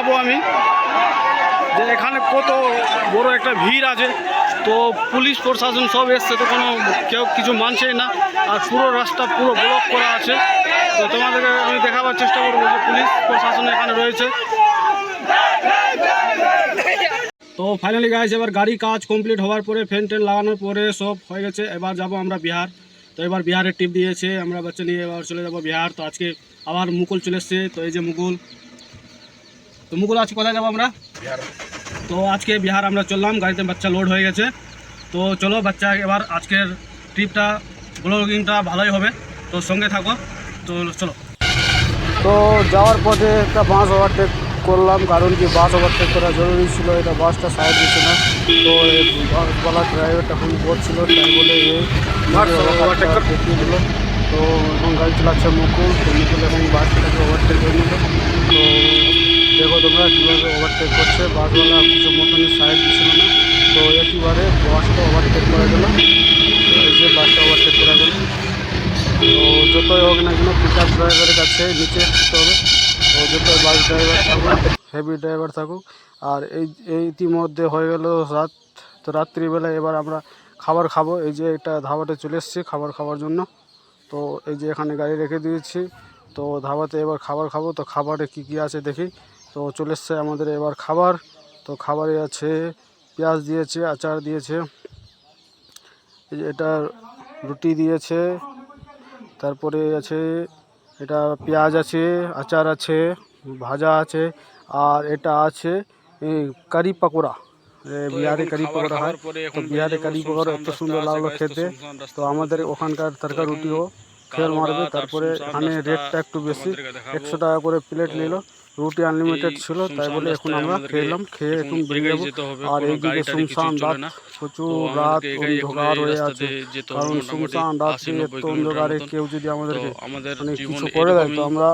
দেখাবো আমি যে এখানে কত বড় একটা ভিড় আছে। তো পুলিশ প্রশাসন সব এসছে, তো কোনো কেউ কিছু মানছেই না, আর পুরো রাস্তা পুরো ব্লক করা আছে। তো তোমাদেরকে আমি দেখাবার চেষ্টা করবো যে পুলিশ প্রশাসন এখানে রয়েছে। তো ফাইনালি গাইস, এবার গাড়ি কাজ কমপ্লিট হওয়ার পরে ফ্যান টেন লাগানোর পরে সব হয়ে গেছে। এবার যাব আমরা বিহার। তো এবার বিহারের টিপ দিয়েছে, আমরা বাচ্চা নিয়ে এবার চলে যাব বিহার। তো আজকে আবার মুকুল চলে এসছে। তো এই যে মুকুল, তো মুকুল আজকে কোথায় যাবো আমরা? বিহার। তো আজকে বিহার আমরা চললাম, গাড়িতে বাচ্চা লোড হয়ে গেছে। তো চলো বাচ্চা, এবার আজকের ট্রিপটা ব্লগিংটা ভালোই হবে, তো সঙ্গে থাকো। তো চলো। তো যাওয়ার পথে একটা বাস ওভারটেক করলাম, কারণ কি বাস ওভারটেক করা জরুরি ছিল। এটা বাসটা সাইড দিচ্ছে না, তো বাসওয়ালা ড্রাইভারটা খুব করছিল, তাই বলে ওভারটেক দেখিয়ে দিল। তো এখন গাড়ি চালাচ্ছে মুকুল। তো মুকুল এখন বাসটাকে ওভারটেক করে নিল। তো দেখো তোমরা কীভাবে ওভারটেক করছে। বাসওয়ালা কিছু মতনই সাইড দিচ্ছিল না, তো একেবারে বাসটা ওভারটেক করা গেল। তো এই যে বাসটা ওভারটেক করা গেল। তো যতই হোক না কেন পিক আপ ড্রাইভারের কাছে নিচে থাকতে হবে। তো যতই বাস ড্রাইভার থাকুক, হেভি ড্রাইভার থাকুক। আর এই ইতিমধ্যে হয়ে গেল রাত। তো রাত্রিবেলা এবার আমরা খাবার খাবো। এই যে একটা ধাবাতে চলে এসেছি খাবার খাওয়ার জন্য। তো এই যে এখানে গাড়ি রেখে দিয়েছি, তো ধাবাতে এবার খাবার খাবো। তো খাবারে কি কি আছে দেখি। তো চলে এসছে আমাদের এবার খাবার। তো খাবারে আছে পেঁয়াজ দিয়েছে, আচার দিয়েছে, এটা রুটি দিয়েছে, তারপরে আছে এটা পেঁয়াজ আছে, আচার আছে, ভাজা আছে, আর এটা আছে কারি পাকোড়া। বিহারে কারি পাকোড়া হয়। তো বিহারে কারি পাকোড়া এত সুন্দর লাগলো খেতে। তো আমাদের ওখানকার তরকা রুটিও ফেল মারবে। তারপরে এখানে রেটটা একটু বেশি, 100 টাকা করে প্লেট নিল। রুটি আনলিমিটেড ছিল, তাই বলে এখন আমরা খেলাম, খেয়ে এখন বেরিয়ে যাবো। আর এইদিকে শুনশান রাত, প্রচুর রাত অন্ধকার হয়ে আছে। কারণ শুনশান রাত্রে এত অন্ধকারে কেউ যদি আমাদেরকে মানে কিছু করে দেয়, তো আমরা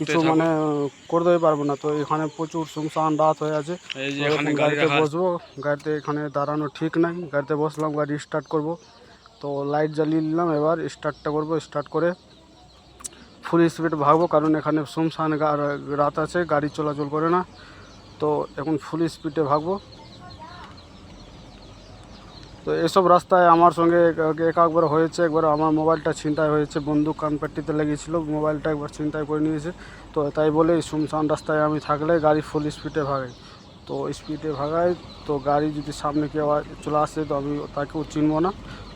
কিছু মানে করতে পারবো না। তো এখানে প্রচুর শুনশান রাত হয়ে আছে। গাড়িতে বসবো, গাড়িতে এখানে দাঁড়ানো ঠিক নাই। গাড়িতে বসলাম, গাড়ি স্টার্ট করব। তো লাইট জ্বালিয়ে নিলাম, এবার স্টার্টটা করব। স্টার্ট করে ফুল স্পিড ভাগবো, কারণ এখানে শুনশান রাত আছে, গাড়ি চলাচল করে না। তো এখন ফুল স্পিডে ভাগবো। তো এসব রাস্তায় আমার সঙ্গে একবার হয়েছে। একবার আমার মোবাইলটা ছিনতাই হয়েছে, বন্দুক কানপাট্টিতে লেগেছিল, মোবাইলটা একবার ছিনতাই করে নিয়েছে। তো তাই বলে শুনশান রাস্তায় আমি থাকলে গাড়ি ফুল স্পিডে ভাগাই। তো স্পিডে ভাগাই, তো গাড়ি যদি সামনে কেউ চলে আসে, তো আমি তাকেও চিনব না,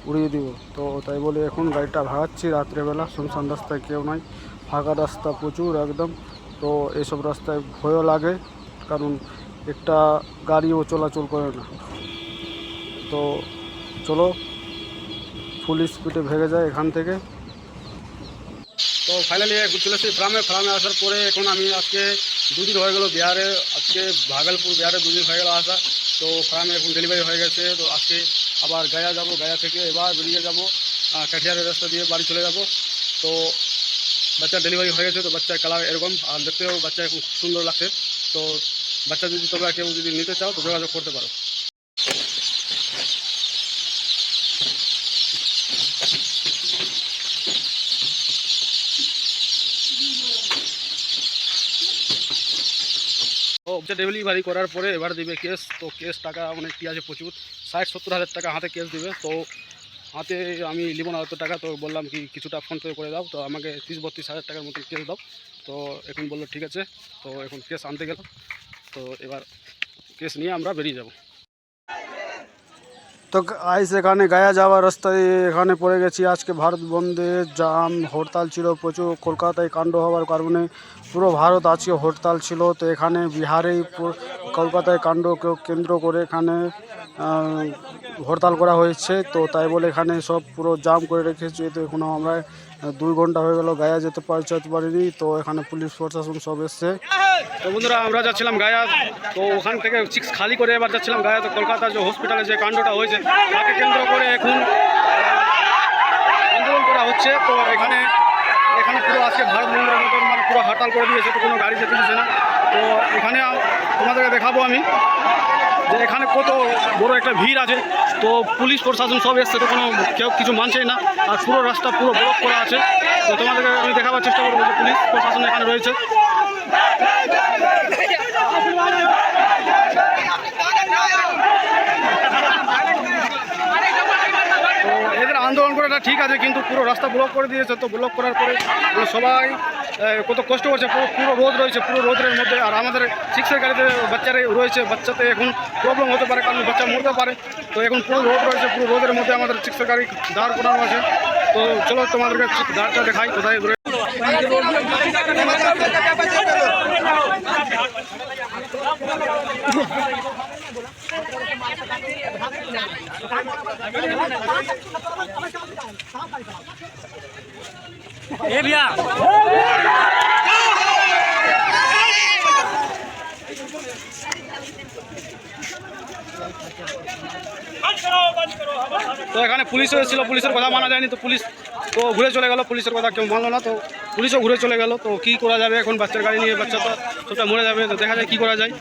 উড়িয়ে দিব। তো তাই বলে এখন গাড়িটা ভাগাচ্ছি রাত্রেবেলা। শুনশান রাস্তায় কেউ নাই, ফাঁকা রাস্তা প্রচুর একদম। তো এইসব রাস্তায় ভয়ও লাগে, কারণ একটা গাড়িও চলাচল করে না। তো চলো ফুল স্পিডে ভেগে যায় এখান থেকে। তো ফাইনালি চলে এসেছি ফার্মে আসার পরে এখন আমি আজকে 2 দিন হয়ে গেল বিহারে। আজকে ভাগলপুর বিহারে 2 দিন হয়ে গেল আসা। তো ফার্মে এখন ডেলিভারি হয়ে গেছে। তো আজকে আবার গায়া যাব, গায়া থেকে এবার বেরিয়ে যাব কাঠিয়ারের রাস্তা দিয়ে বাড়ি চলে যাব। তো বাচ্চা ডেলিভারি হয়ে গেছে। তো বাচ্চার কালার এরকম, আর দেখতেও বাচ্চা খুব সুন্দর লাগছে। তো বাচ্চা যদি তোমরা কেউ যদি নিতে চাও তো যোগাযোগ করতে পারো। ও ডেলিভারি করার পরে এবার দিবে কেস। তো কেস টাকা অনেক কি আছে, প্রচুর 60-70 হাজার টাকা হাতে কেস দিবে। তো হাতে আমি নিব না অত টাকা। তো বললাম কি কিছুটা ফোনপে করে দাও। তো আমাকে 30-32 হাজার টাকার মতন কেস দাও। তো এখন বললো ঠিক আছে। তো এখন কেস আনতে গেল। তো এবার কেস নিয়ে আমরা বেরিয়ে যাব। তো এখানে গায়া যাওয়ার রাস্তায় এখানে পড়ে গেছি। আজকে ভারত বন্ধে জাম হরতাল ছিল প্রচুর। কলকাতায় কাণ্ড হওয়ার কারণে পুরো ভারত আজকে হরতাল ছিল। তো এখানে বিহারেই কলকাতায় কাণ্ডকে কেন্দ্র করে এখানে হরতাল করা হয়েছে। তো তাই বলে এখানে সব পুরো জাম করে রেখেছে। তো এখনও আমরা 2 ঘন্টা হয়ে গেল গায়া যেতে পারিনি। তো এখানে পুলিশ প্রশাসন সব এসছে। তো বন্ধুরা আমরা যাচ্ছিলাম গায়া। তো ওখান থেকে 6 খালি করে এবার যাচ্ছিলাম গায়া। তো কলকাতার যে হসপিটালে যে কাণ্ডটা হয়েছে তাকে কেন্দ্র করে এখন আন্দোলন করা হচ্ছে। তো এখানে পুরো আজকে ভারত বন্ধের মতন মানে পুরো হরতাল করে দিয়েছে। তো কোনো গাড়ি যেতে দিচ্ছে না। তো এখানে তোমাদেরকে দেখাবো আমি যে এখানে কত বড় একটা ভিড় আছে। তো পুলিশ প্রশাসন সব এসছে, তো কোনো কেউ কিছু মানছেই না, আর পুরো রাস্তা পুরো ব্লক করা আছে। তো তোমাদেরকে আমি দেখাবার চেষ্টা করবো যে পুলিশ প্রশাসন এখানে রয়েছে। এদের আন্দোলন করাটা ঠিক আছে, কিন্তু পুরো রাস্তা ব্লক করে দিয়েছে। তো ব্লক করার পরে সবাই কত কষ্ট করছে, পুরো রোদ রয়েছে, পুরো রোদের মধ্যে। আর আমাদের শিক্ষার গাড়িতে বাচ্চারা রয়েছে, বাচ্চাতে এখন প্রবলেম হতে পারে, কারণ বাচ্চা মরতে পারে। তো এখন পুরো রোদ রয়েছে, পুরো রোদের মধ্যে আমাদের শিক্ষার গাড়ি দাঁড় করানো আছে। তো চলো তোমাদেরকে দাঁড়টা দেখাই কোথায় ঘুরে। ए भैया তো এখানে পুলিশও এসেছিল, পুলিশের কথা মানা যায়নি। তো পুলিশ তো ঘুরে চলে গেল, পুলিশের কথা কেউ মানলো না। তো পুলিশও ঘুরে চলে গেল। তো কী করা যাবে এখন, বাচ্চার গাড়ি নিয়ে বাচ্চা তো সবটা মরে যাবে। তো দেখা যায় কী করা যায়।